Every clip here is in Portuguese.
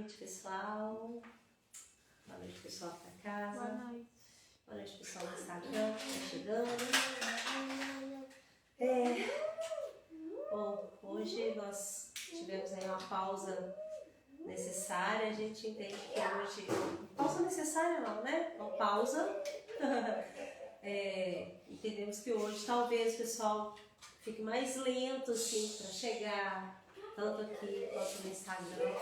noite, pessoal. Boa noite, pessoal que tá em casa. Boa noite. Boa noite, pessoal do Instagram que tá chegando. Bom, hoje nós tivemos aí uma pausa necessária. A gente entende que hoje... Pausa necessária não, né? Uma pausa. Entendemos que hoje talvez o pessoal fique mais lento assim para chegar, tanto aqui quanto no Instagram.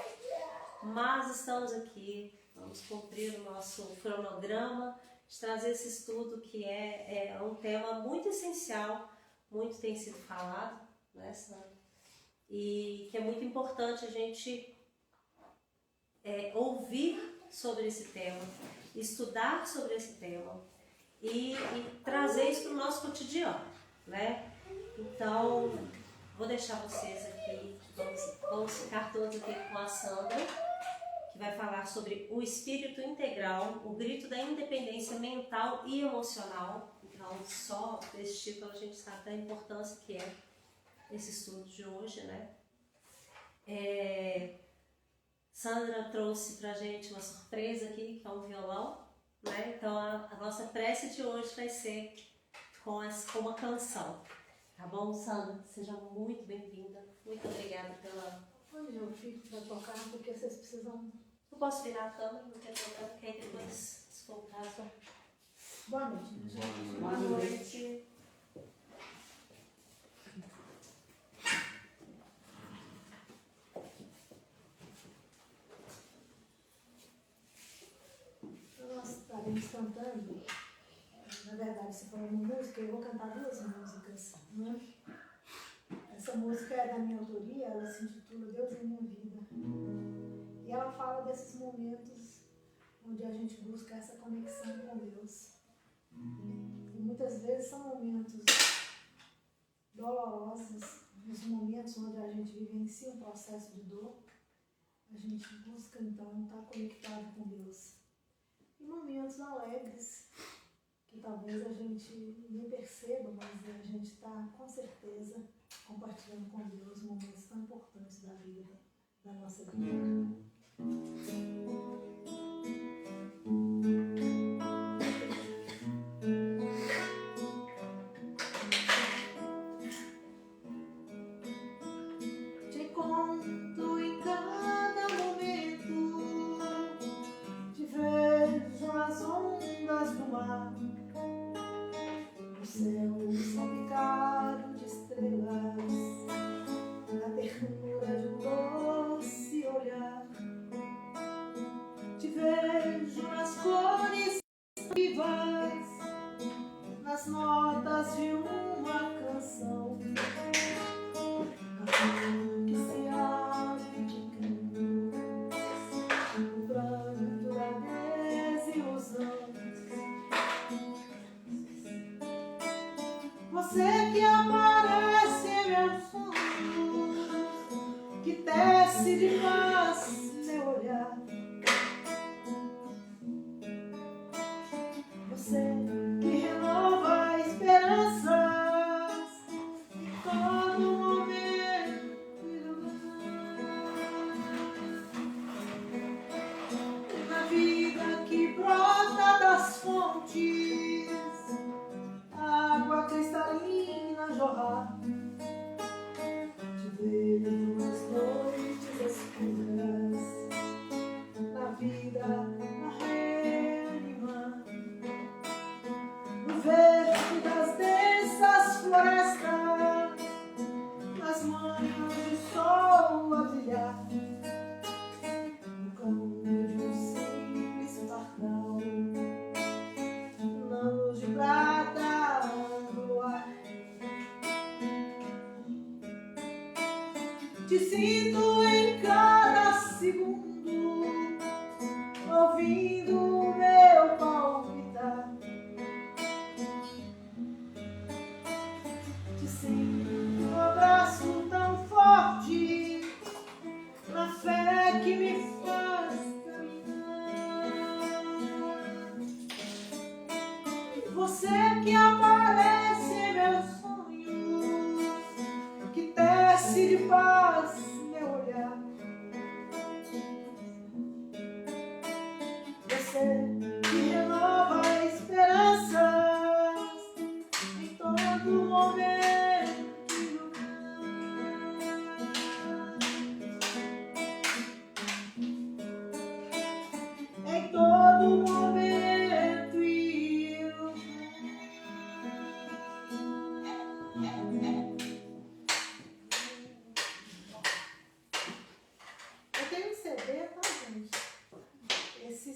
Mas estamos aqui, vamos cumprir o nosso cronograma de trazer esse estudo que é um tema muito essencial, muito tem sido falado, né, Sandra? E que é muito importante a gente ouvir sobre esse tema, estudar sobre esse tema e trazer isso para o nosso cotidiano, né? Então, vou deixar vocês aqui, vamos ficar todos aqui com a Sandra, que vai falar sobre o espírito integral, o grito da independência mental e emocional. Então, só desse título a gente sabe da importância que é esse estudo de hoje, né? Sandra trouxe pra gente uma surpresa aqui, que é um violão, né? Então, a nossa prece de hoje vai ser com uma canção. Tá bom, Sandra? Seja muito bem-vinda. Muito obrigada pela... Hoje eu fico para tocar porque vocês precisam... Eu posso virar a câmera, não tem problema, porque aí depois, se for o caso... Boa noite, minha gente. Boa noite. Nós estaremos cantando, na verdade, se for uma música, eu vou cantar duas músicas, né? Essa música é da minha autoria, ela se intitula Deus em Minha Vida. E ela fala desses momentos onde a gente busca essa conexão com Deus. E muitas vezes são momentos dolorosos, nos momentos onde a gente vivencia um processo de dor, a gente busca então estar conectado com Deus. E momentos alegres, que talvez a gente nem perceba, mas a gente está com certeza compartilhando com Deus momentos tão importantes da vida, da nossa vida. Te encontro em cada momento, te vejo nas ondas do mar, no céu salpicado de estrelas, na ternura de um doce olhar.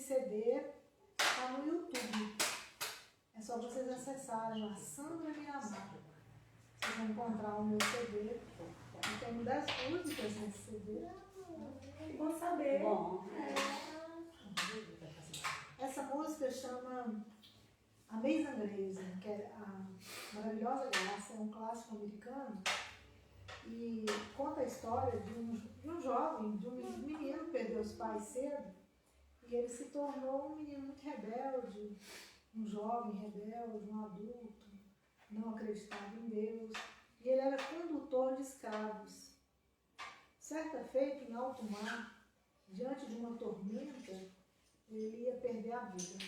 CD está no YouTube. É só vocês acessarem lá, Sandra Miramar. Vocês vão encontrar o meu CD. Eu tenho 10 músicas nesse CD. Bom saber. Bom. Essa música chama Amazing Grace, que é a Maravilhosa Graça, é um clássico americano. E conta a história de um jovem, de um menino que perdeu os pais cedo. E ele se tornou um menino muito rebelde, um jovem rebelde, um adulto, não acreditava em Deus. E ele era condutor de escravos. Certa feita, em alto mar, diante de uma tormenta, ele ia perder a vida.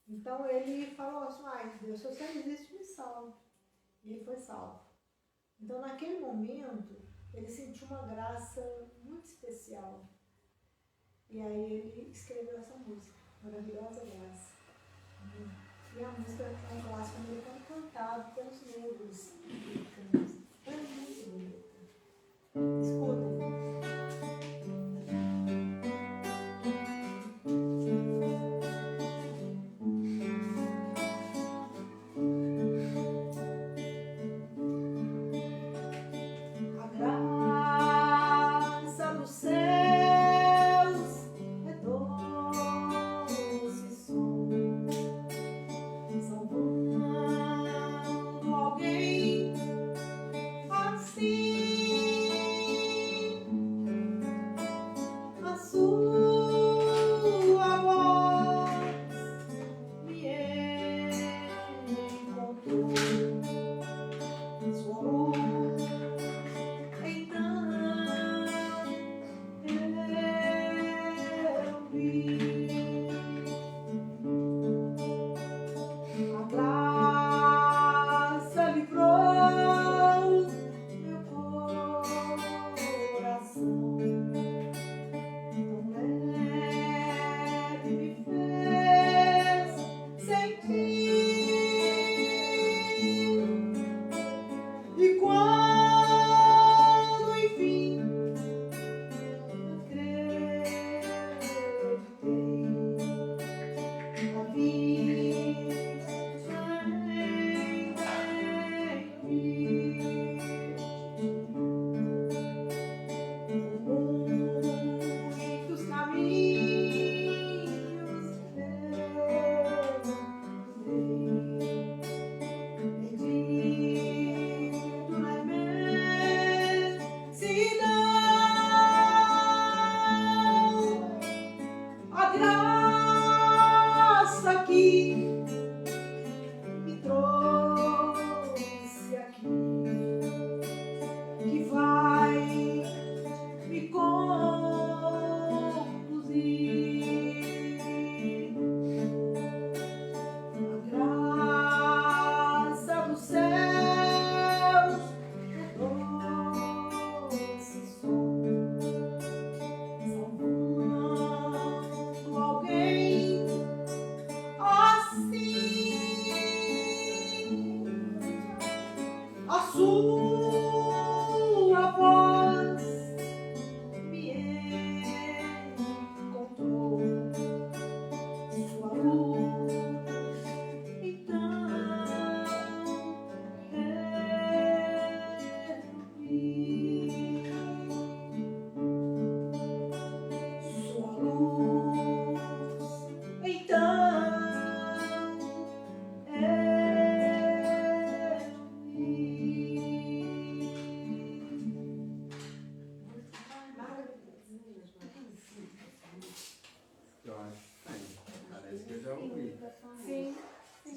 Então ele falou assim, ai Deus, se você existe, me salve. E ele foi salvo. Então naquele momento, ele sentiu uma graça muito especial. E aí ele escreveu essa música, Maravilhosa Graça. E a música é um clássico americano cantado pelos negros americanos. É muito bonita. Escutem.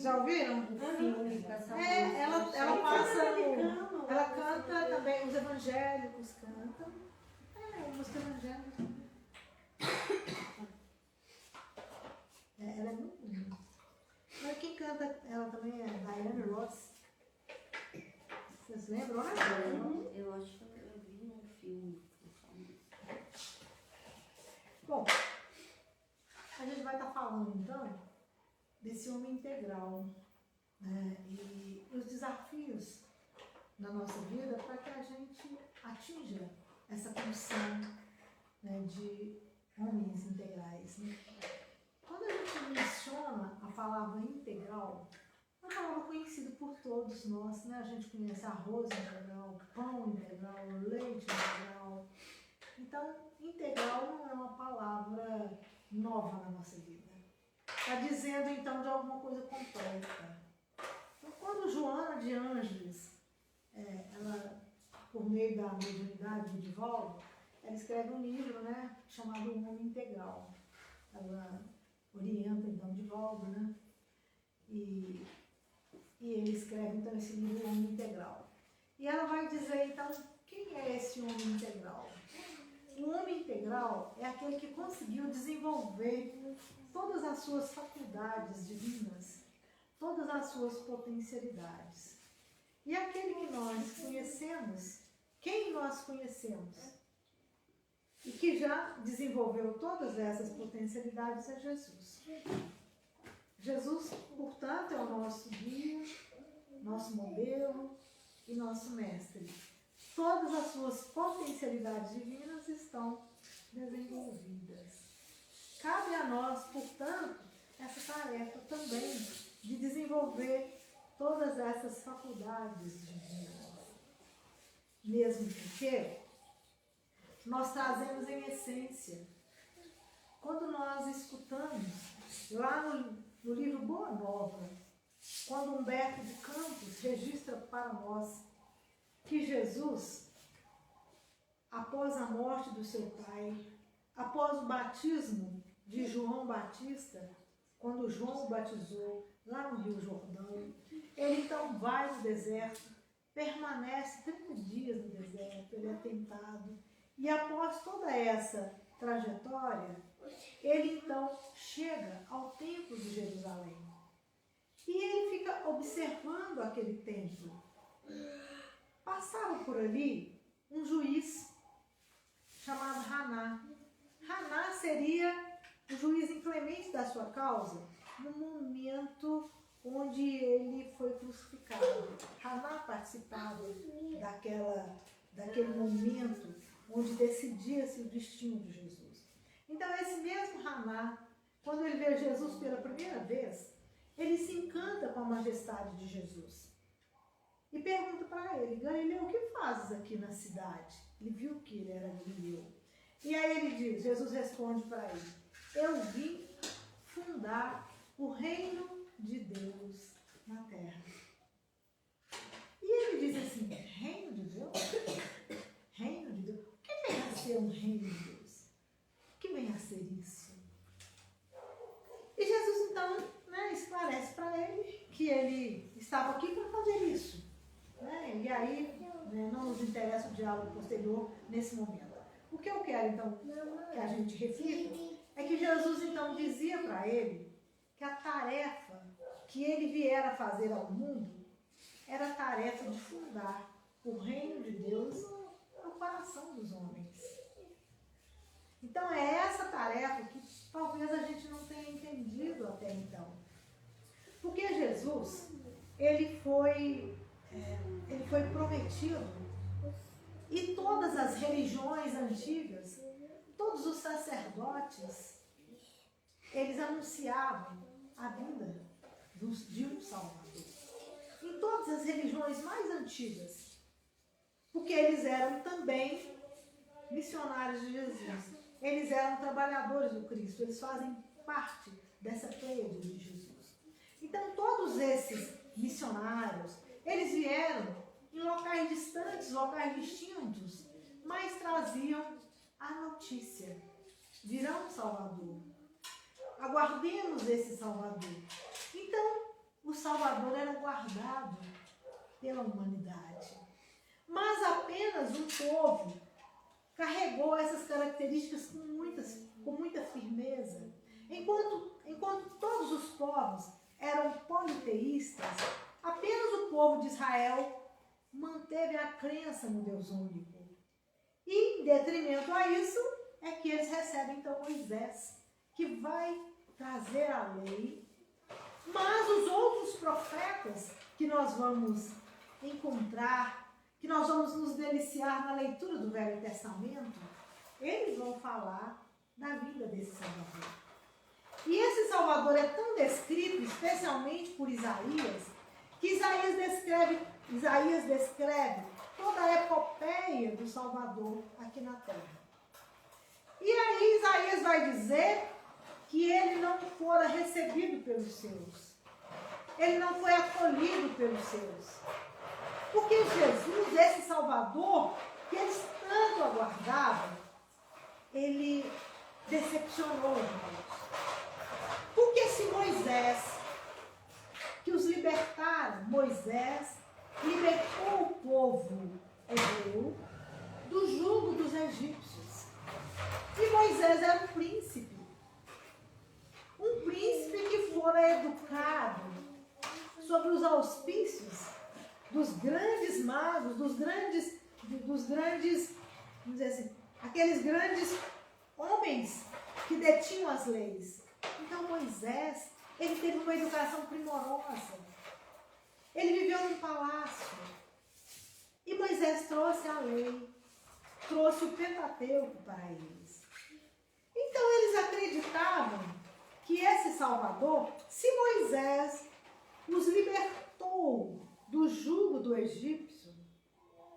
Já ouviram? Ela passa, ela canta também, os evangélicos cantam. Música evangélica. Ela é muito linda. Mas quem canta ela também é Diana Ross. Vocês lembram? Eu acho que eu vi num filme. Bom, a gente vai estar falando então desse homem integral, né? E os desafios na nossa vida para que a gente atinja essa condição, né, de homens integrais, né? palavra integral, uma palavra conhecida por todos nós, né? A gente conhece arroz integral, pão integral, leite integral. Então, integral não é uma palavra nova na nossa vida. Está dizendo, então, de alguma coisa completa. Então, quando Joana de Ângeles, ela, por meio da mediunidade de Divaldo, ela escreve um livro, né, chamado O Homem Integral. Ela orienta, então, Divaldo, né? E ele escreve, então, esse livro, O Homem Integral. E ela vai dizer, então, quem é esse homem integral? O homem integral é aquele que conseguiu desenvolver todas as suas faculdades divinas, todas as suas potencialidades. E aquele que nós conhecemos, quem nós conhecemos, e que já desenvolveu todas essas potencialidades é Jesus. Jesus, portanto, é o nosso guia, nosso modelo e nosso mestre. Todas as suas potencialidades divinas estão desenvolvidas. Cabe a nós, portanto, essa tarefa também de desenvolver todas essas faculdades divinas. Mesmo porque nós trazemos em essência, quando nós escutamos, lá no livro Boa Nova, quando Humberto de Campos registra para nós que Jesus, após a morte do seu pai, após o batismo de João Batista, quando João o batizou lá no Rio Jordão, ele então vai no deserto, permanece 30 dias no deserto, ele é tentado, e após toda essa trajetória, ele então chega ao templo de Jerusalém. E ele fica observando aquele templo. Passava por ali um juiz chamado Haná. Haná seria o juiz inclemente da sua causa no momento onde ele foi crucificado. Haná participava daquele momento onde decidia-se o destino de Jesus. Então esse mesmo Haná, quando ele vê Jesus pela primeira vez, ele se encanta com a majestade de Jesus. E pergunta para ele: Galileu, o que fazes aqui na cidade? Ele viu que ele era Galileu. E aí ele diz, Jesus responde para ele: eu vim fundar o reino de Deus na terra. E ele diz assim: reino de Deus? Reino de Deus? O que vem a ser um reino de Deus? O que vem a ser isso? E Jesus então, né, esclarece para ele que ele estava aqui para fazer isso. E aí, não nos interessa o diálogo posterior nesse momento. O que eu quero, então, que a gente reflita, é que Jesus, então, dizia para ele que a tarefa que ele viera fazer ao mundo era a tarefa de fundar o reino de Deus no coração dos homens. Então, é essa tarefa que talvez a gente não tenha entendido até então. Porque Jesus, ele foi prometido, e todas as religiões antigas, todos os sacerdotes, eles anunciavam a vinda de um Salvador. Em todas as religiões mais antigas, porque eles eram também missionários de Jesus, eles eram trabalhadores do Cristo, eles fazem parte dessa pleiade de Jesus. Então todos esses missionários, eles vieram em locais distantes, locais distintos, mas traziam a notícia: virá um Salvador. Aguardemos esse Salvador. Então, o Salvador era guardado pela humanidade. Mas apenas um povo carregou essas características com muita firmeza. Enquanto todos os povos eram politeístas, apenas o povo de Israel manteve a crença no Deus único. E, em detrimento a isso, é que eles recebem, então, Moisés, que vai trazer a lei. Mas os outros profetas que nós vamos encontrar, que nós vamos nos deliciar na leitura do Velho Testamento, eles vão falar da vida desse Salvador. E esse Salvador Salvador é tão descrito, especialmente por Isaías, que Isaías descreve toda a epopeia do Salvador aqui na terra. E aí Isaías vai dizer que ele não fora recebido pelos seus. Ele não foi acolhido pelos seus. Porque Jesus, esse Salvador, que eles tanto aguardavam, ele decepcionou, irmãos. Porque se Moisés, que os libertaram, Moisés libertou o povo hebreu do jugo dos egípcios. E Moisés era um príncipe que fora educado sobre os auspícios dos grandes magos, dos grandes, vamos dizer assim, aqueles grandes homens que detinham as leis. Então Moisés, ele teve uma educação primorosa. Ele viveu num palácio. E Moisés trouxe a lei, trouxe o Pentateuco para eles. Então eles acreditavam que esse Salvador, se Moisés os libertou do jugo do egípcio,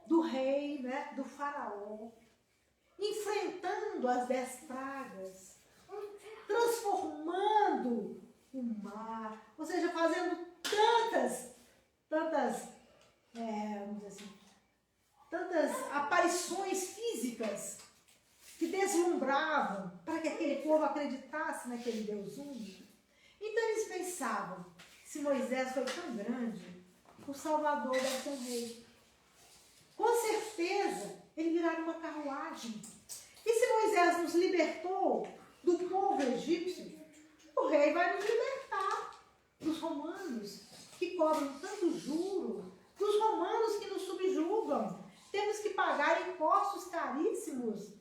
do rei, né, do faraó, enfrentando as 10 pragas, transformando o mar, ou seja, fazendo vamos dizer assim, tantas aparições físicas que deslumbravam para que aquele povo acreditasse naquele Deus único. Então eles pensavam, se Moisés foi tão grande, o Salvador deve ser um rei. Com certeza, ele virá numa carruagem. E se Moisés nos libertou do povo egípcio, o rei vai nos libertar dos romanos, que cobram tanto juro, dos romanos que nos subjugam. Temos que pagar impostos caríssimos.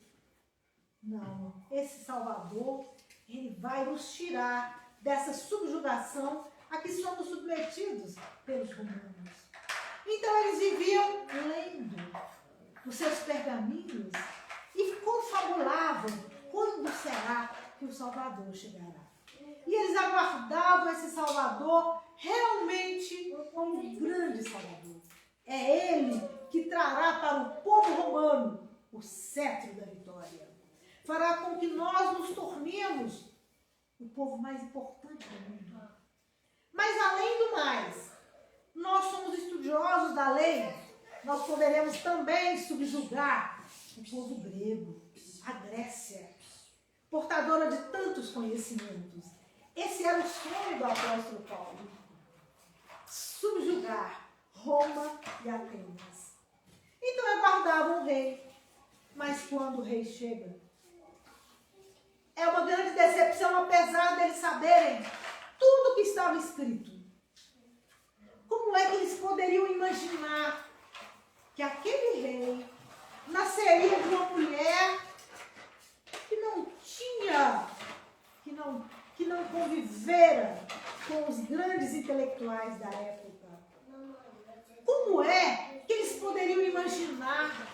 Não, esse Salvador, ele vai nos tirar dessa subjugação a que somos submetidos pelos romanos. Então eles viviam lendo os seus pergaminhos e confabulavam quando será que o Salvador chegará. E eles aguardavam esse Salvador realmente como um grande Salvador. É ele que trará para o povo romano o cetro da vitória. Fará com que nós nos tornemos o povo mais importante do mundo. Mas além do mais, nós somos estudiosos da lei, nós poderemos também subjugar o povo grego, a Grécia, portadora de tantos conhecimentos. Esse era o sonho do apóstolo Paulo. Subjugar Roma e Atenas. Então aguardavam um rei. Mas quando o rei chega, é uma grande decepção, apesar deles saberem tudo o que estava escrito. Como é que eles poderiam imaginar que aquele rei nasceria de uma mulher que não tinha, que não convivera com os grandes intelectuais da época? Como é que eles poderiam imaginar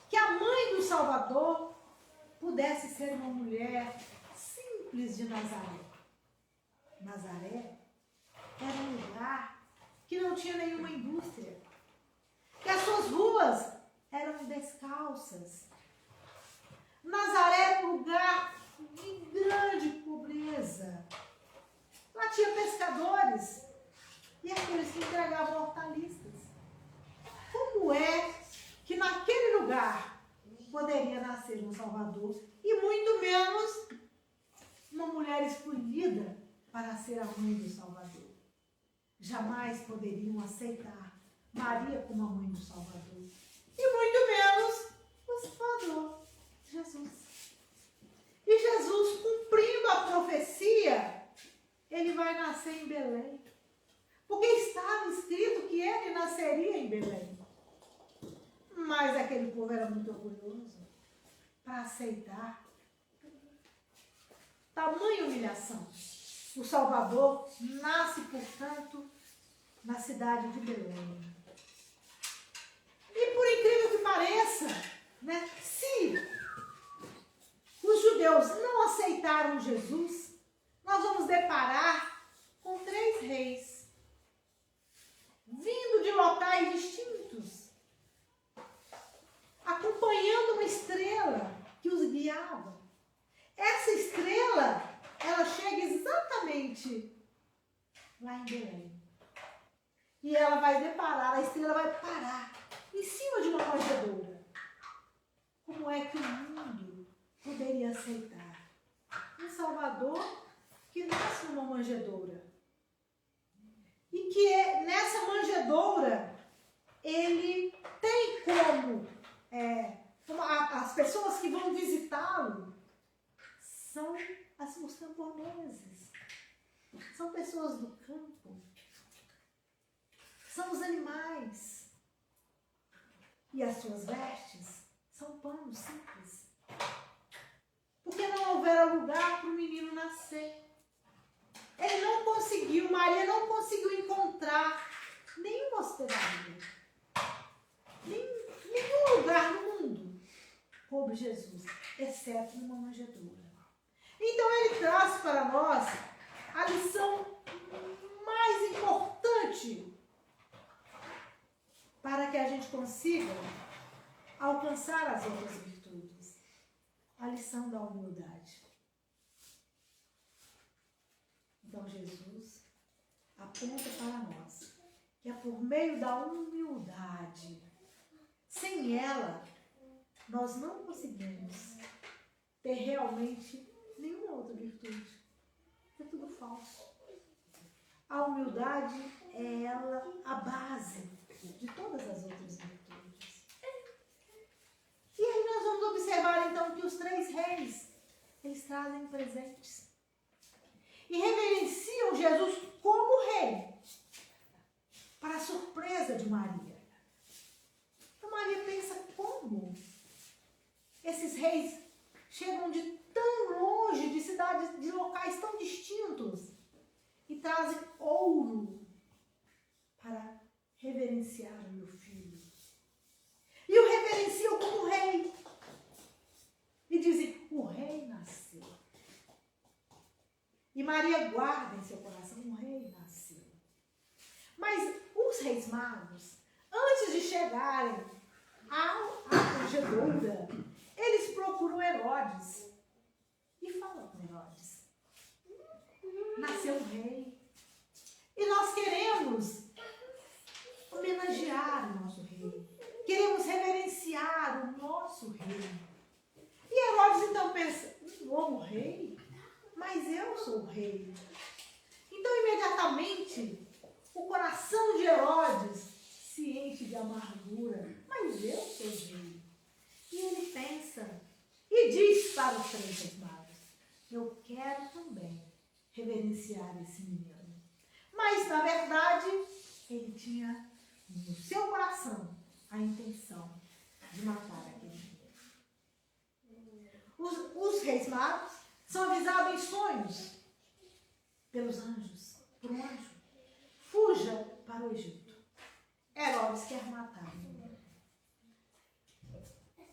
que a mãe do Salvador pudesse ser uma mulher simples de Nazaré? Nazaré era um lugar que não tinha nenhuma indústria, que as suas ruas eram descalças. Nazaré era um lugar de grande pobreza. Lá tinha pescadores e aqueles que entregavam hortaliças. Como é que naquele lugar poderia nascer um Salvador e muito menos uma mulher escolhida para ser a mãe do Salvador? Jamais poderiam aceitar Maria como a mãe do Salvador. E muito menos o Salvador, Jesus. E Jesus, cumprindo a profecia, ele vai nascer em Belém. Porque estava escrito que ele nasceria em Belém. Mas aquele povo era muito orgulhoso para aceitar tamanha humilhação. O Salvador nasce, portanto, na cidade de Belém. E por incrível que pareça, né, se os judeus não aceitaram Jesus, nós vamos deparar com 3 reis, vindo de locais distintos, acompanhando uma estrela que os guiava. Essa estrela, ela chega exatamente lá em Belém. E ela vai deparar, a estrela vai parar em cima de uma manjedoura. Como é que o mundo poderia aceitar um Salvador que nasce numa manjedoura? E que nessa manjedoura ele tem como as pessoas que vão visitá-lo são os camponeses, são pessoas do campo, são os animais. E as suas vestes são panos simples. Porque não houvera lugar para o menino nascer. Ele não conseguiu, Maria não conseguiu encontrar nenhuma hospedaria, nenhum lugar no mundo coube Jesus, exceto numa manjedoura. Então ele traz para nós a lição mais importante para que a gente consiga alcançar as outras virtudes. A lição da humildade. Então Jesus aponta para nós que é por meio da humildade. Sem ela, nós não conseguimos ter realmente nenhuma outra virtude. É tudo falso. A humildade é ela a base de todas as outras virtudes. E aí nós vamos observar então que os 3 reis, eles trazem presentes. E reverenciam Jesus como rei, para a surpresa de Maria. Então Maria pensa como esses reis chegam de tão longe, de cidades, de locais tão distintos, e trazem ouro para reverenciar o meu filho. E o reverenciam como rei. E dizem, o rei nasceu. E Maria guarda em seu coração, o rei nasceu. Mas os reis magos, antes de chegarem à manjedoura, eles procuram Herodes. E falam com Herodes, nasceu um rei. E nós queremos homenagear o nosso rei. Queremos reverenciar o nosso rei. E Herodes então pensa, um novo rei? Mas eu sou o rei. Então imediatamente o coração de Herodes se enche de amargura. Mas eu sou o rei. E ele pensa e diz para os 3 reis magos, eu quero também reverenciar esse menino. Mas na verdade ele tinha no seu coração a intenção de matar aquele menino. Os reis magos são avisados em sonhos pelos anjos, por um anjo. Fuja para o Egito. Herodes quer matar o menino.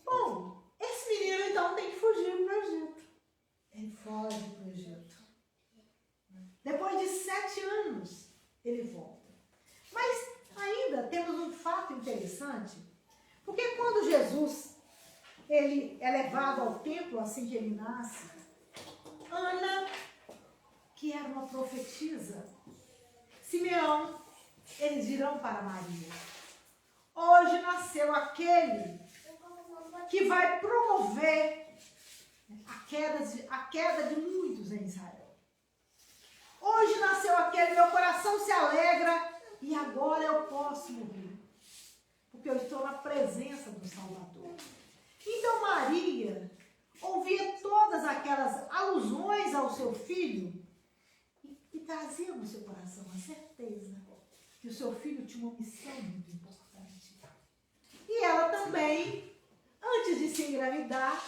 Bom, esse menino então tem que fugir para o Egito. Ele foge para o Egito. Depois de 7 anos, ele volta. Mas ainda temos um fato interessante, porque quando Jesus ele é levado ao templo assim que ele nasce, Ana, que era uma profetisa, Simeão, eles dirão para Maria, hoje nasceu aquele que vai promover a queda de muitos em Israel. Hoje nasceu aquele, meu coração se alegra e agora eu posso morrer, porque eu estou na presença do Salvador. Então Maria ouvia todas aquelas alusões ao seu filho e trazia no seu coração a certeza que o seu filho tinha uma missão muito importante. E ela também, antes de se engravidar,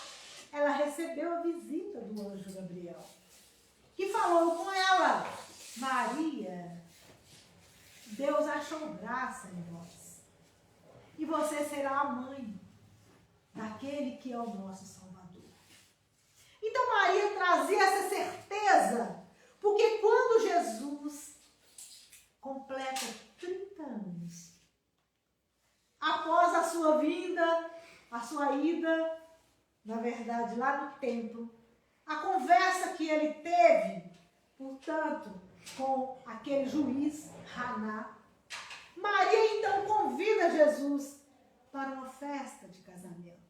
ela recebeu a visita do anjo Gabriel, que falou com ela, Maria, Deus achou graça em vós, e você será a mãe daquele que é o nosso Salvador. Então Maria trazia essa certeza, porque quando ida, na verdade, lá no templo, a conversa que ele teve, portanto, com aquele juiz, Haná. Maria então convida Jesus para uma festa de casamento.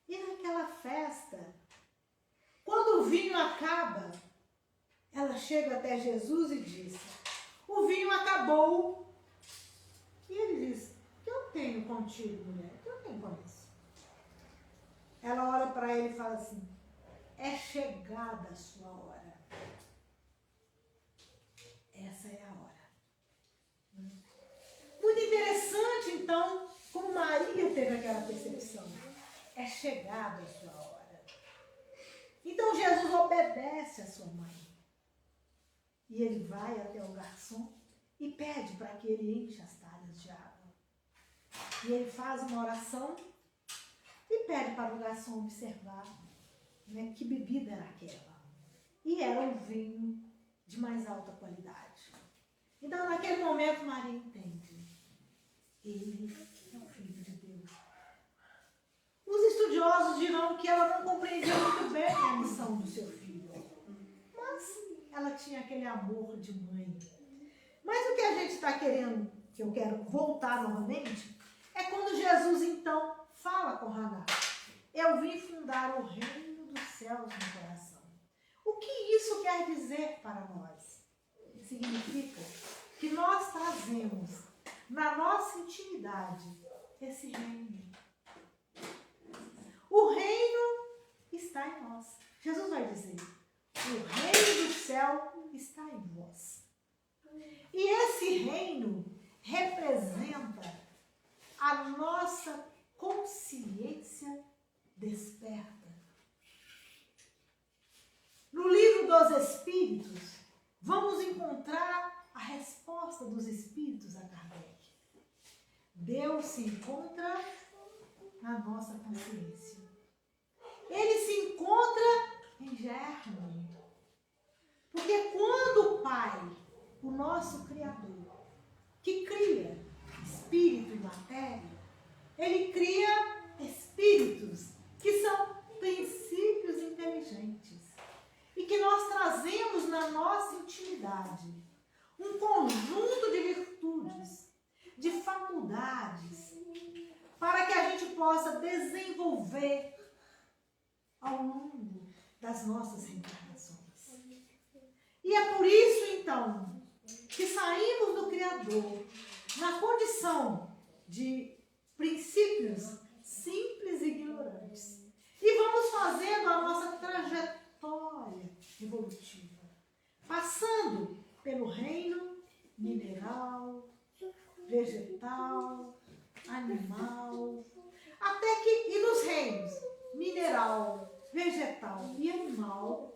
E naquela festa, quando o vinho acaba, ela chega até Jesus e diz: o vinho acabou. E ele diz: o que eu tenho contigo, mulher? O que eu tenho com isso? Ela olha para ele e fala assim: é chegada a sua hora. Essa é a hora. Muito interessante, então, como Maria teve aquela percepção. É chegada a sua hora. Então Jesus obedece a sua mãe. E ele vai até o garçom e pede para que ele encha as talhas de água. E ele faz uma oração e pede para o garçom observar, né, que bebida era aquela. E era um vinho de mais alta qualidade. Então, naquele momento, Maria entende. Ele é o Filho de Deus. Os estudiosos dirão que ela não compreendia muito bem a missão do seu filho. Mas ela tinha aquele amor de mãe. Mas o que a gente está querendo, que eu quero voltar novamente, é quando Jesus, então, fala com Haná: eu vim fundar o reino dos céus no coração. O que isso quer dizer para nós? Significa que nós trazemos na nossa intimidade esse reino. O reino está em nós. Jesus vai dizer: o reino do céu está em vós. E esse reino representa a nossa consciência desperta. No livro dos Espíritos, vamos encontrar a resposta dos Espíritos a Kardec. Deus se encontra na nossa consciência. Ele se encontra em germe. Porque quando o Pai, o nosso Criador, que cria espírito e matéria, ele cria espíritos que são princípios inteligentes e que nós trazemos na nossa intimidade um conjunto de virtudes, de faculdades, para que a gente possa desenvolver ao longo das nossas reencarnações. E é por isso, então, que saímos do Criador na condição de princípios simples e ignorantes. E vamos fazendo a nossa trajetória evolutiva, passando pelo reino mineral, vegetal, animal, até que, e nos reinos mineral, vegetal e animal,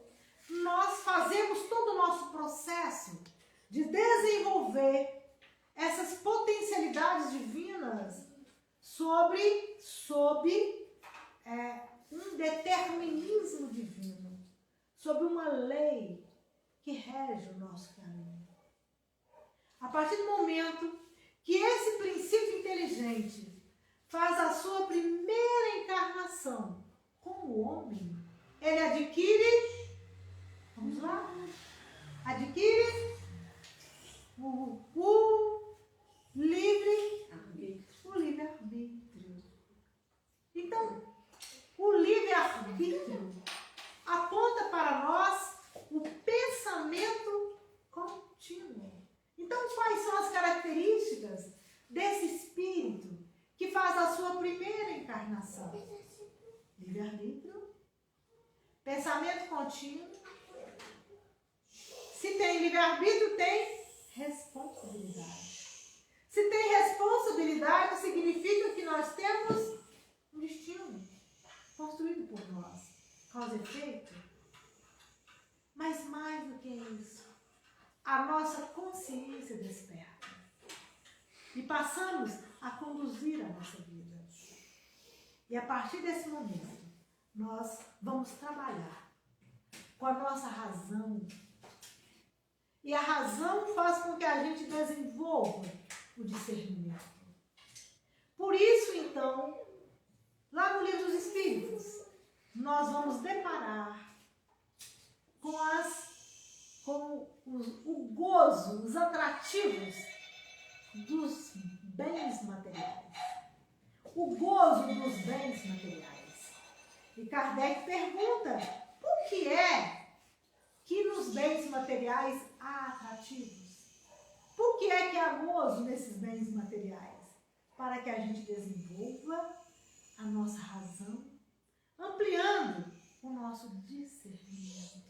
nós fazemos todo o nosso processo de desenvolver essas potencialidades divinas sob um determinismo divino, sob uma lei que rege o nosso caminho. A partir do momento que esse princípio inteligente faz a sua primeira encarnação como homem, ele adquire, vamos lá, adquire o livre-arbítrio. Então, o livre-arbítrio aponta para nós o pensamento contínuo. Então, quais são as características desse espírito que faz a sua primeira encarnação? Livre-arbítrio, pensamento contínuo. Se tem livre-arbítrio, tem responsabilidade. Se tem responsabilidade, significa que nós temos um destino construído por nós, causa e efeito. Mas mais do que isso, a nossa consciência desperta. E passamos a conduzir a nossa vida. E a partir desse momento, nós vamos trabalhar com a nossa razão. E a razão faz com que a gente desenvolva o discernimento. Por isso, então, lá no Livro dos Espíritos, nós vamos deparar com o gozo, os atrativos dos bens materiais. O gozo dos bens materiais. E Kardec pergunta, por que é que nos bens materiais há atrativos? Por que é que há gozo nesses bens materiais? Para que a gente desenvolva a nossa razão, ampliando o nosso discernimento.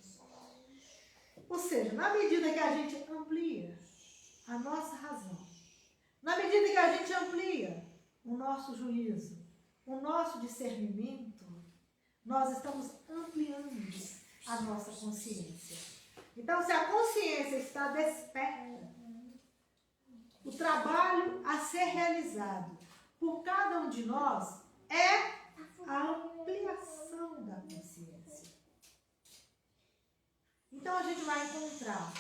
Ou seja, na medida que a gente amplia a nossa razão, na medida que a gente amplia o nosso juízo, o nosso discernimento, nós estamos ampliando a nossa consciência. Então, se a consciência está desperta, o trabalho a ser realizado por cada um de nós é a ampliação da consciência. Então, a gente vai encontrar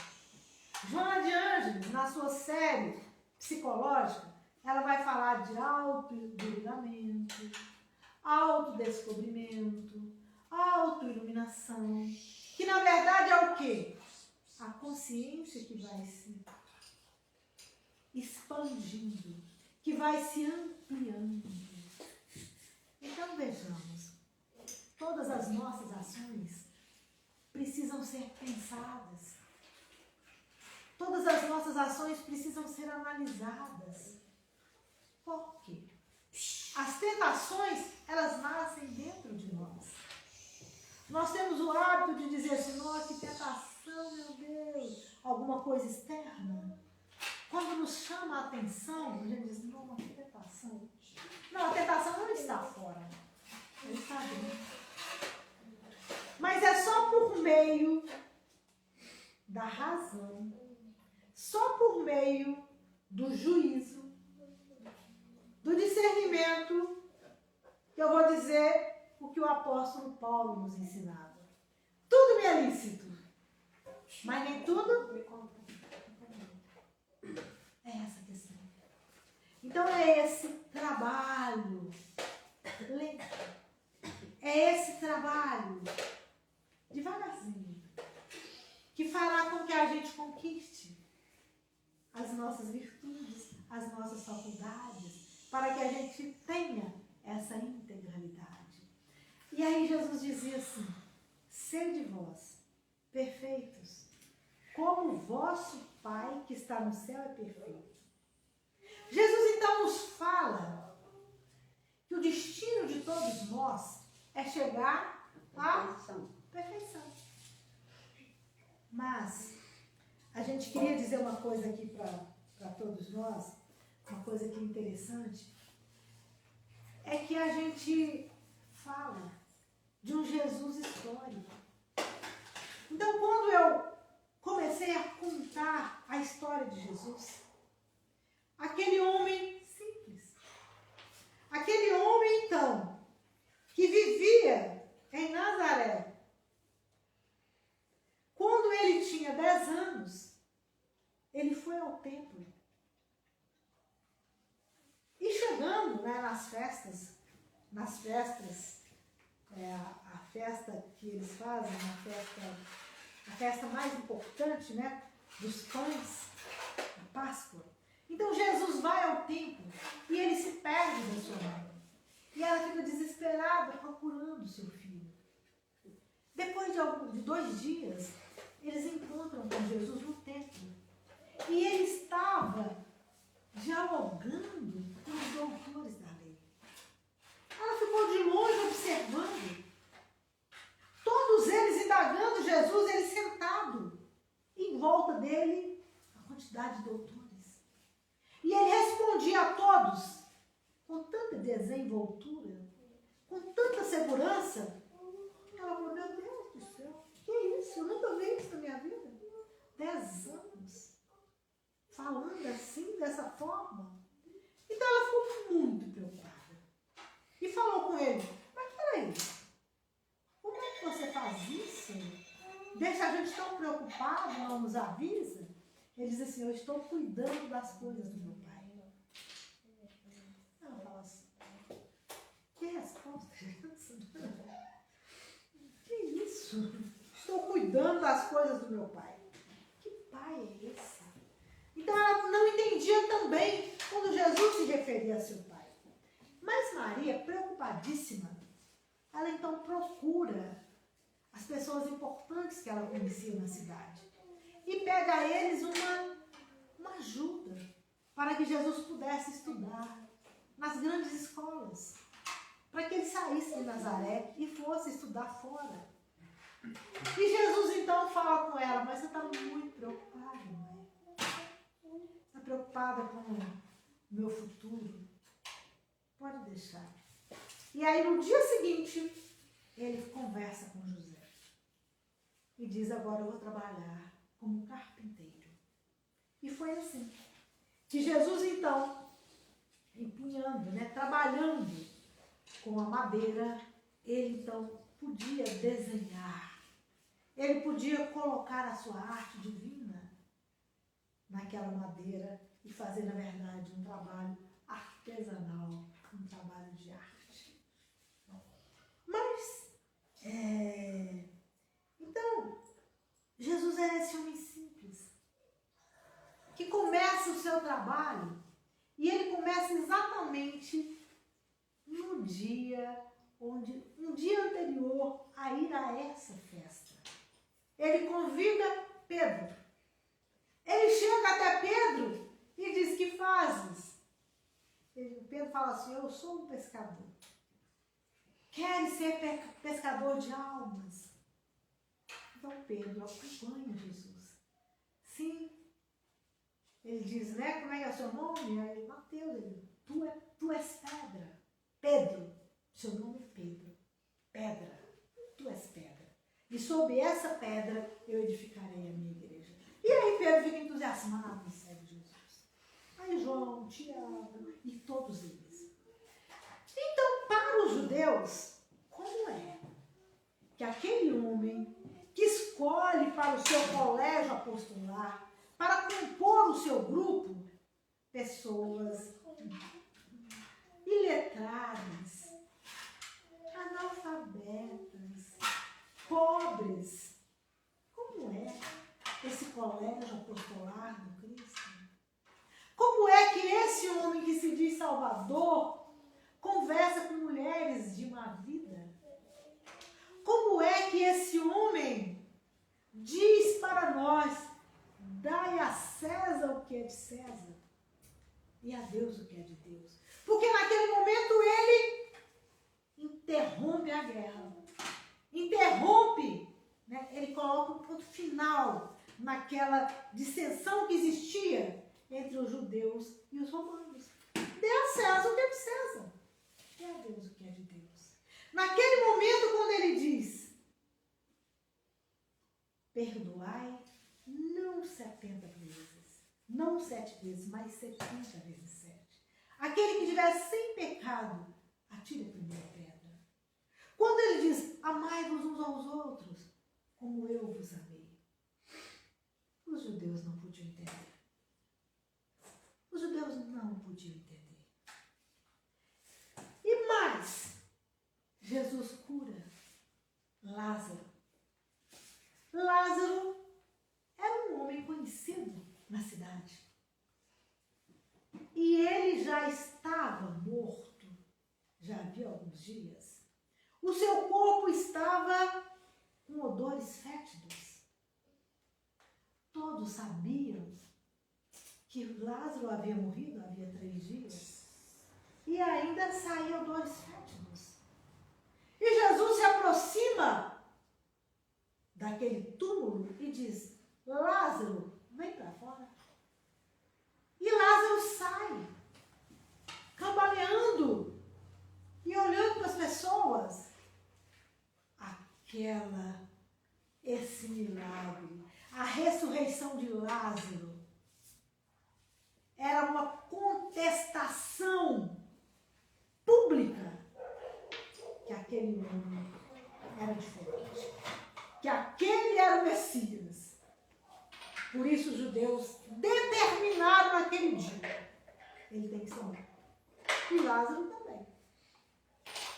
Joana de Ângeles, na sua série psicológica, ela vai falar de autodescobrimento, autodescobrimento, autoiluminação, que na verdade é o quê? A consciência que vai se expandindo, que vai se ampliando. Então vejamos, todas as nossas ações precisam ser pensadas. Todas as nossas ações precisam ser analisadas. Por quê? As tentações, elas nascem dentro de nós. Nós temos o hábito de dizer assim, nossa, que tentação, meu Deus, alguma coisa externa. Quando nos chama a atenção, a gente diz, não, que tentação. Não, a tentação não está fora, ela está dentro. Mas é só por meio da razão, só por meio do juízo, do discernimento, que eu vou dizer o que o apóstolo Paulo nos ensinava. Tudo me é lícito, mas nem tudo é essa questão. Então é esse trabalho lento, é esse trabalho devagarzinho, que fará com que a gente conquiste as nossas virtudes, as nossas faculdades, para que a gente tenha essa integralidade. E aí Jesus dizia assim, sede vós perfeitos, como o vosso Pai que está no céu é perfeito. Jesus então nos fala que o destino de todos nós é chegar à perfeição. Mas a gente queria dizer uma coisa aqui para todos nós, uma coisa que é interessante, é que a gente fala de um Jesus histórico. Então, quando eu comecei a contar a história de Jesus, aquele homem simples, aquele homem, então, que vivia em Nazaré, quando ele tinha 10 anos, ele foi ao templo. E chegando, né, nas festas, a festa que eles fazem, a festa mais importante, né, dos pães, a Páscoa. Então Jesus vai ao templo e ele se perde da sua mãe. E ela fica desesperada procurando seu filho. Depois de 2 dias, eles encontram com Jesus no templo. E ele estava dialogando com os doutores da lei. Ela ficou de longe observando. Todos eles indagando Jesus, ele sentado. Em volta dele, a quantidade de doutores. E ele respondia a todos com tanta desenvoltura, com tanta segurança. Ela falou, meu Deus do céu, que isso? Eu nunca vi isso na minha vida. 10 anos. Falando assim, dessa forma. Então ela ficou muito preocupada. E falou com ele, mas peraí, como é que você faz isso? Deixa a gente tão preocupado, não nos avisa? Ele diz assim, eu estou cuidando das coisas do meu pai. Ela fala assim, que resposta isso? Estou cuidando das coisas do meu pai. Que pai é esse? Então ela não entendia também quando Jesus se referia a seu pai. Mas Maria, preocupadíssima, ela então procura as pessoas importantes que ela conhecia na cidade e pega a eles uma ajuda para que Jesus pudesse estudar nas grandes escolas, para que ele saísse de Nazaré e fosse estudar fora. E Jesus então fala com ela, mas você está muito preocupada, mãe? Está preocupada com o meu futuro? Pode deixar. E aí no dia seguinte, ele conversa com José e diz, agora eu vou trabalhar como carpinteiro. E foi assim que Jesus então, empunhando, trabalhando com a madeira, ele então podia desenhar, ele podia colocar a sua arte divina naquela madeira e fazer, na verdade, um trabalho artesanal, um trabalho de arte. Mas, então, Jesus era esse homem simples, que começa o seu trabalho, e ele começa exatamente no dia um dia anterior a ir a essa festa. Ele convida Pedro. Ele chega até Pedro e diz, que fazes? Pedro fala assim, eu sou um pescador. Queres ser pescador de almas? Então Pedro acompanha Jesus. Sim. Ele diz, como é que é o seu nome? Aí Mateus, ele, tu és pedra. Pedro, seu nome é Pedro. Pedra, tu és pedra. E sobre essa pedra eu edificarei a minha igreja. E aí Pedro fica entusiasmado e segue Jesus. Aí João, Tiago e todos eles. Então, para os judeus, como é que aquele homem que escolhe para o seu colégio apostolar, para compor o seu grupo, pessoas iletradas, analfabetas, pobres, como é esse colégio apostolar do Cristo? Como é que esse homem que se diz Salvador conversa com mulheres de má vida? Como é que esse homem diz para nós, dai a César o que é de César e a Deus o que é de Deus? Porque naquele momento ele interrompe a guerra, ele coloca um ponto final naquela dissensão que existia entre os judeus e os romanos. Dê a César o que é de César e a Deus o que é de Deus. Naquele momento, quando ele diz, perdoai, não 70 vezes, não 7 vezes, mas 70 vezes 7. Aquele que tiver sem pecado, atire a primeira pedra. Quando ele diz, amai-vos uns aos outros, como eu vos amei. Os judeus não podiam entender. Os judeus não podiam entender. E mais, Jesus cura Lázaro. Lázaro era um homem conhecido na cidade. E ele já estava morto, já havia alguns dias. O seu corpo estava com odores fétidos. Todos sabiam que Lázaro havia morrido havia 3 dias. E ainda saíam odores fétidos. E Jesus se aproxima daquele túmulo e diz, Lázaro, vem para fora. E Lázaro sai, cambaleando e olhando para as pessoas. Esse milagre, a ressurreição de Lázaro, era uma contestação pública que aquele homem era diferente, que aquele era o Messias. Por isso os judeus determinaram naquele dia, ele tem que ser morto. E Lázaro também.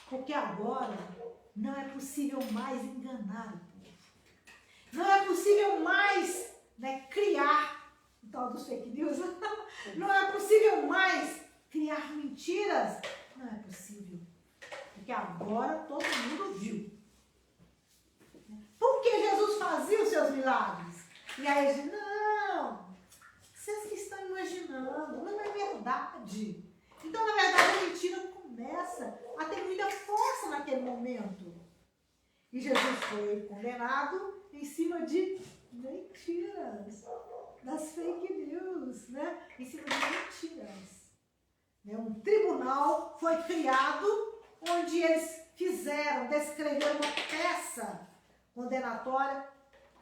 Porque agora não é possível mais enganar o povo. Não é possível mais, né, criar o tal dos fake news. Não é possível mais criar mentiras. Não é possível. Porque agora todo mundo viu. Por que Jesus fazia os seus milagres? E aí ele diz, não, vocês que estão imaginando, não é verdade. Então, na verdade, a mentira começa a ter muita força naquele momento. E Jesus foi condenado em cima de mentiras, das fake news, né? Em cima de mentiras. Um tribunal foi criado onde eles descreveram uma peça condenatória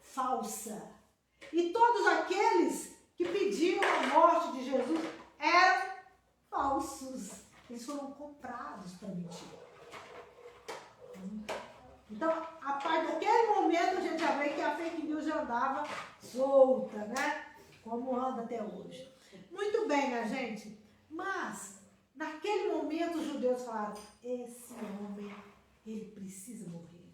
falsa. E todos aqueles que pediam a morte de Jesus eram falsos. Eles foram comprados para mentir. Então, a partir daquele momento, a gente já vê que a fake news já andava solta, né? Como anda até hoje. Muito bem, minha gente. Mas, naquele momento, os judeus falaram, esse homem, ele precisa morrer.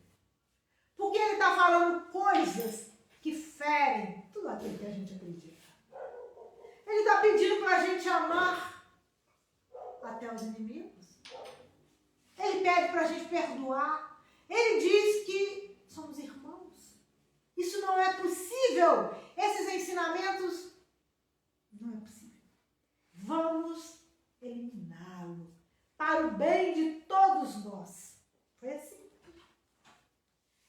Porque ele está falando coisas que ferem tudo aquilo que a gente acredita. Ele está pedindo para a gente amar até os inimigos. Ele pede para a gente perdoar. Ele diz que somos irmãos. Isso não é possível. Esses ensinamentos não é possível. Vamos eliminá-lo para o bem de todos nós. Foi assim.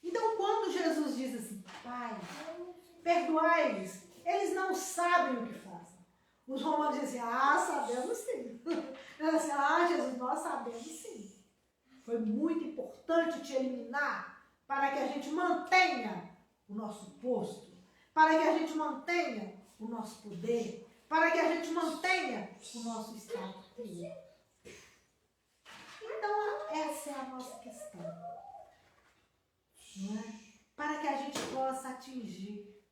Então, quando Jesus diz assim, Pai, perdoai-lhes, eles não sabem o que fazem. Os romanos dizem, sabemos sim. Eles dizem, Jesus, nós sabemos sim. Foi muito importante te eliminar para que a gente mantenha o nosso posto, para que a gente mantenha o nosso poder, para que a gente mantenha o nosso status quo. Então, essa é a nossa questão. Não é? Para que a gente possa atingir.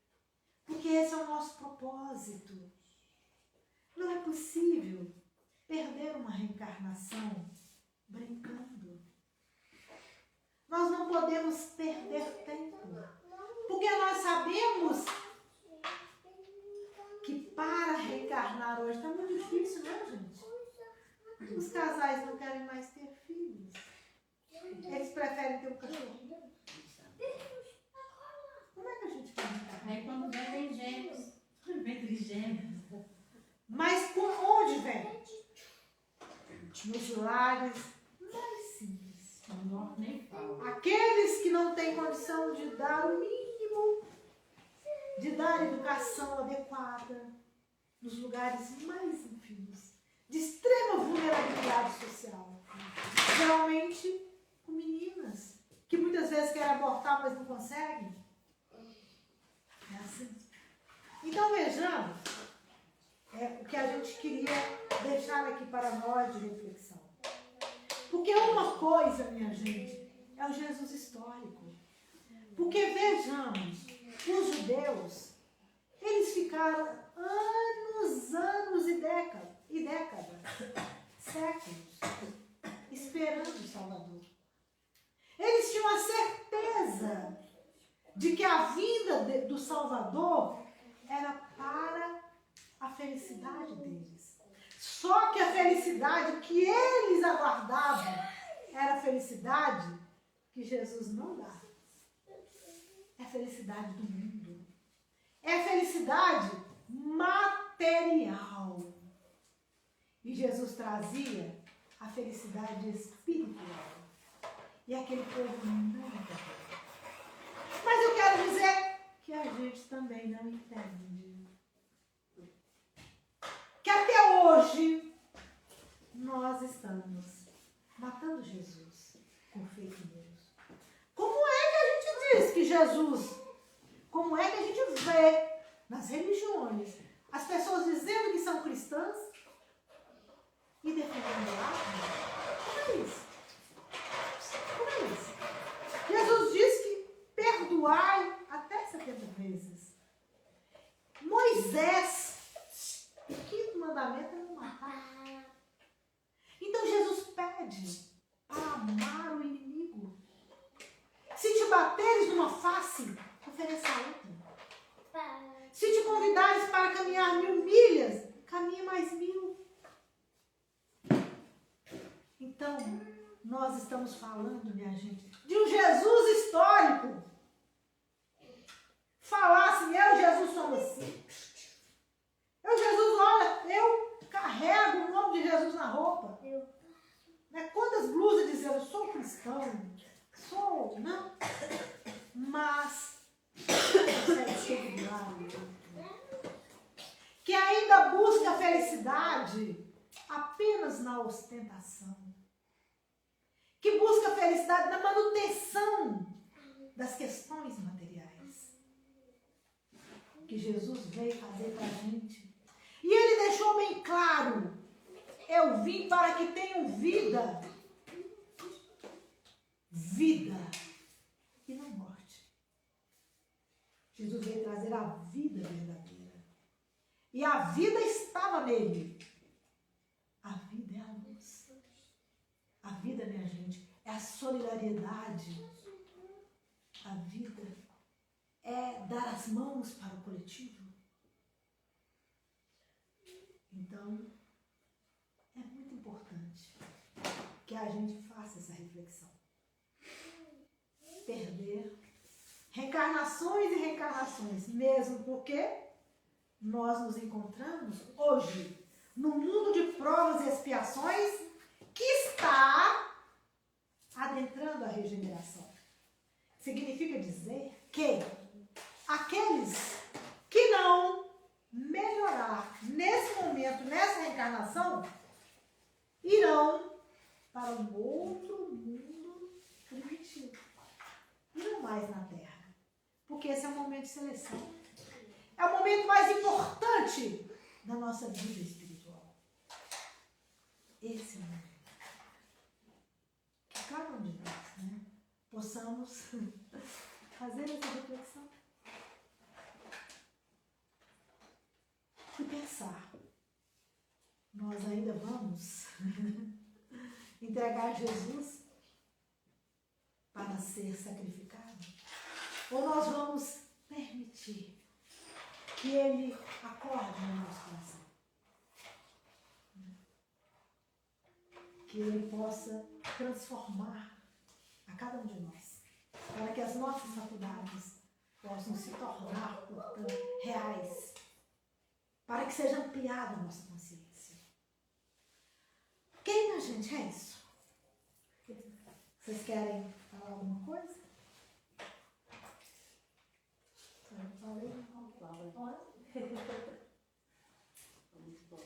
Porque esse é o nosso propósito. Não é possível perder uma reencarnação brincando. Nós não podemos perder tempo. Porque nós sabemos que para reencarnar hoje está muito difícil, né, gente? Os casais não querem mais ter filhos. Eles preferem ter um cachorrinho. Como é que a gente vai reencarnar? Aí quando vem gêmeos, vem trigêmeos. Mas por onde vem? Nos lares mais simples. Nem fala. Aqueles que não têm condição de dar o mínimo, de dar educação adequada, nos lugares mais ínfimos, de extrema vulnerabilidade social. Geralmente com meninas, que muitas vezes querem abortar, mas não conseguem. É assim. Então vejamos o que a gente queria deixar aqui para nós de reflexão. Porque uma coisa, minha gente, é o Jesus histórico. Porque vejamos, os judeus, eles ficaram anos e décadas, séculos, esperando o Salvador. Eles tinham a certeza de que a vinda do Salvador era para a felicidade deles. Só que a felicidade que eles aguardavam era a felicidade que Jesus não dá. É a felicidade do mundo. É a felicidade material. E Jesus trazia a felicidade espiritual. E aquele povo não entendeu. Mas eu quero dizer que a gente também não entende. Que até hoje nós estamos matando Jesus com fake news. Como é que a gente diz que Jesus, como é que a gente vê nas religiões as pessoas dizendo que são cristãs e defendendo lá? Como é isso? Como é isso? Jesus diz que perdoai até 70 vezes. Moisés, o quinto mandamento é não matar. Então Jesus pede para amar o inimigo. Se te bateres numa face, ofereça a vai caminhar 1000 milhas, caminhe mais 1000. Então, nós estamos falando, minha gente, de um Jesus histórico. Falar assim, eu, Jesus, somos assim. Eu, Jesus, olha, eu carrego o nome de Jesus na roupa. Né? Quantas blusas dizendo, eu sou cristão, sou, não. Mas, que ainda busca a felicidade apenas na ostentação. Que busca a felicidade na manutenção das questões materiais. Que Jesus veio fazer para a gente. E ele deixou bem claro, eu vim para que tenham vida. Vida e não morte. Jesus veio trazer a vida verdadeira. E a vida estava nele. A vida é a luz. A vida, minha gente, é a solidariedade. A vida é dar as mãos para o coletivo. Então, é muito importante que a gente faça essa reflexão. Perder reencarnações e reencarnações, mesmo porque nós nos encontramos hoje no mundo de provas e expiações que está adentrando a regeneração. Significa dizer que aqueles que não melhorar nesse momento, nessa reencarnação, irão para um outro mundo primitivo. E não mais na Terra. Porque esse é o momento de seleção. É o momento mais importante da nossa vida espiritual. Esse é o momento. Que cada um de nós, né, possamos fazer essa reflexão. E pensar, nós ainda vamos entregar Jesus para ser sacrificado? Ou nós vamos permitir que Ele acorde no nosso coração? Que Ele possa transformar a cada um de nós, para que as nossas faculdades possam se tornar, portanto, reais, para que seja ampliada a nossa consciência. Ok, minha gente? É isso. Vocês querem falar alguma coisa? Eu falei? Não fala. Muito bom.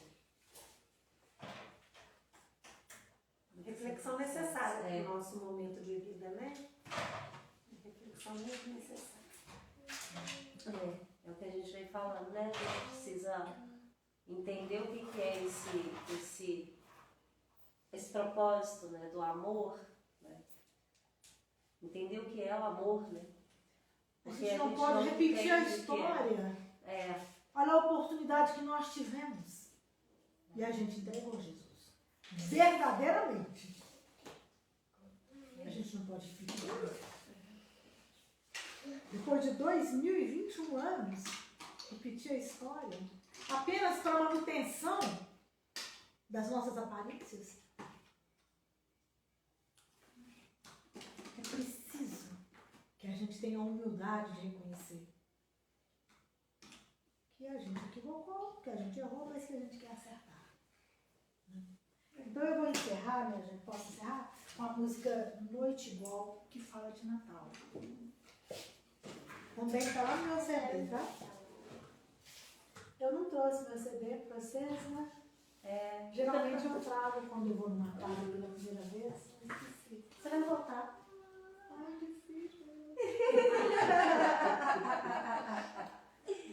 Reflexão necessária no nosso momento de vida, né? Reflexão muito necessária. É o que a gente vem falando, né? A gente precisa entender o que é esse propósito, né, do amor, né? Entender o que é o amor, né? Porque a gente não pode repetir a história. Olha a oportunidade que nós tivemos. E a gente entregou Jesus. Verdadeiramente. A gente não pode repetir. Depois de 2021 anos, repetir a história apenas para manutenção das nossas aparências. É preciso que a gente tenha a humildade de reconhecer que a gente equivocou, que a gente errou, mas que a gente quer acertar. Então eu vou encerrar, minha gente, posso encerrar? Com a música Noite Igual, que fala de Natal. Também está lá no meu CD, tá? Eu não trouxe meu CD para vocês, né? Geralmente eu trago quando eu vou no Natal pela primeira vez, eu esqueci. Você vai voltar? Ai, difícil.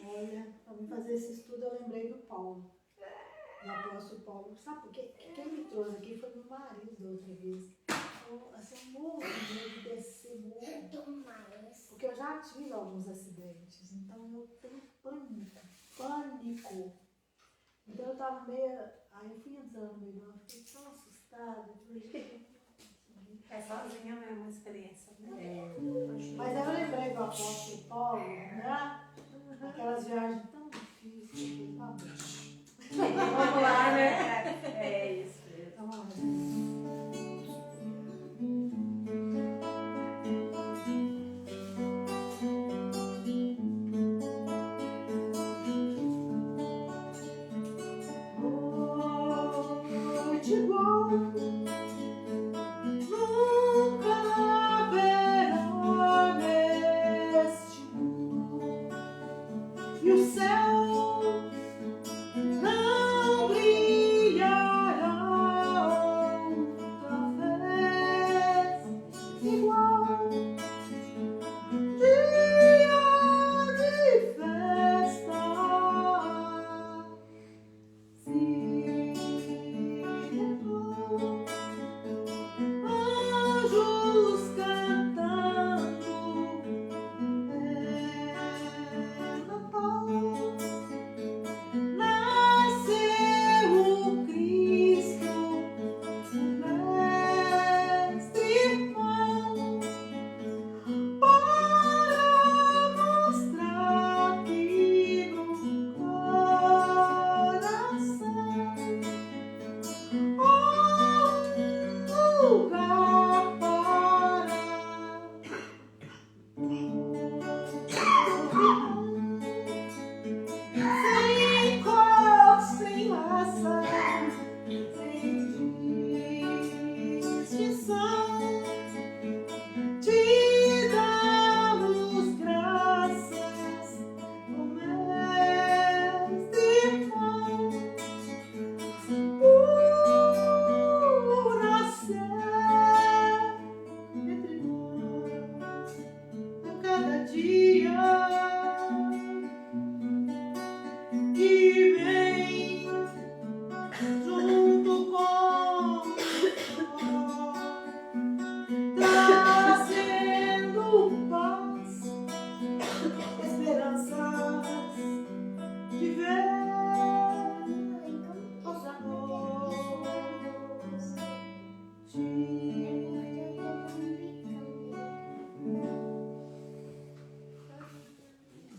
Olha, para mim fazer esse estudo eu lembrei do Paulo. O apóstolo Paulo. Sabe por quê? Quem me trouxe aqui foi meu marido da outra vez. Eu, assim, morro de medo de descer morro. Porque eu já tive alguns acidentes, então eu tenho pânico. Então eu tava meio. Aí eu fui entrando meio, eu fiquei tão assustada. É sozinha mesmo uma experiência, né? Mas aí eu lembrei do apóstolo Paulo, né? Aquelas viagens tão difíceis. Vamos lá, né? É isso mesmo. Então, ó, noite igual nunca haverá neste mundo, e o céu não brilhará outra vez igual. Dia de festa, anjos cantando, é Natal. Nasceu o Cristo, o Mestre bom, para mostrar que no coração há um lugar para sem cor, sem raça, sem distinção, te damos graças, ó Mestre bom, por nascer entre nós a cada dia que vem junto com nós, trazendo paz, esperanças de ver os amores.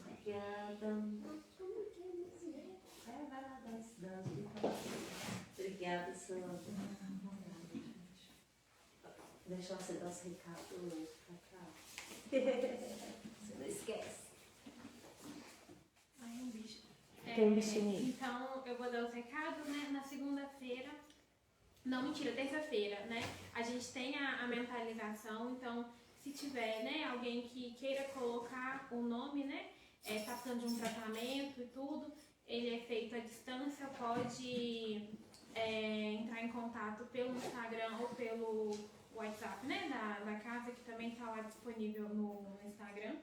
Obrigada. Vai lá, obrigada, Sandra. Deixa você dar os recados pra cá. Você não esquece. Ai, um bicho. Tem um bichinho aí. Então, eu vou dar os recados, né? Na segunda-feira. Não, mentira, terça-feira, né? A gente tem a mentalização, então, se tiver, né, alguém que queira colocar o nome, né? Tá precisando de um tratamento e tudo, ele é feito à distância, pode entrar em contato pelo Instagram ou pelo WhatsApp, né? Da casa, que também está lá disponível no Instagram.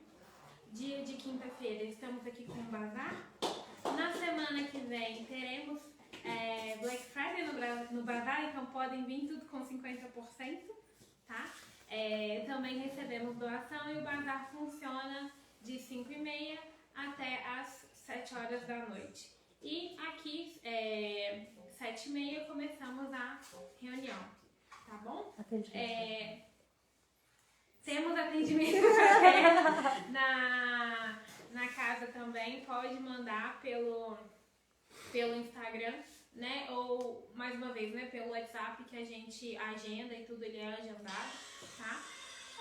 Dia de quinta-feira estamos aqui com o Bazar. Na semana que vem teremos Black Friday no Bazar, então podem vir tudo com 50%, tá? Também recebemos doação e o Bazar funciona de 5h30 até as 7 horas da noite. E aqui, 7h30, começamos a reunião, tá bom? Temos atendimento na casa também, pode mandar pelo Instagram, né? Ou, mais uma vez, né, pelo WhatsApp, que a gente agenda e tudo, ele é agendado, tá?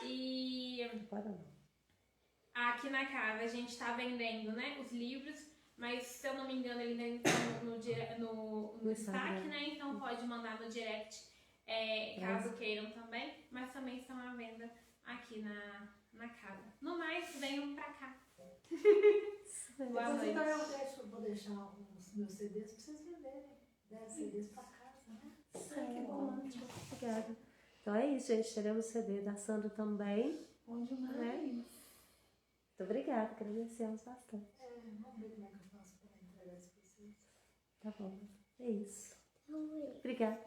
E aqui na casa a gente tá vendendo, né, os livros, mas se eu não me engano ele ainda está no destaque, né? Então pode mandar no direct, caso queiram também, mas também estão à venda aqui na casa. No mais, venham pra cá. Boa Depois noite. então eu vou deixar os meus CDs pra vocês venderem. 10 CDs pra casa, né? Que romântico. Obrigada. Então é isso, gente. Teremos CD da Sandra também. Bom demais. Muito obrigada, agradecemos bastante. Vamos ver como é que eu faço pra entregar isso pra vocês. Tá bom. É isso. Obrigada.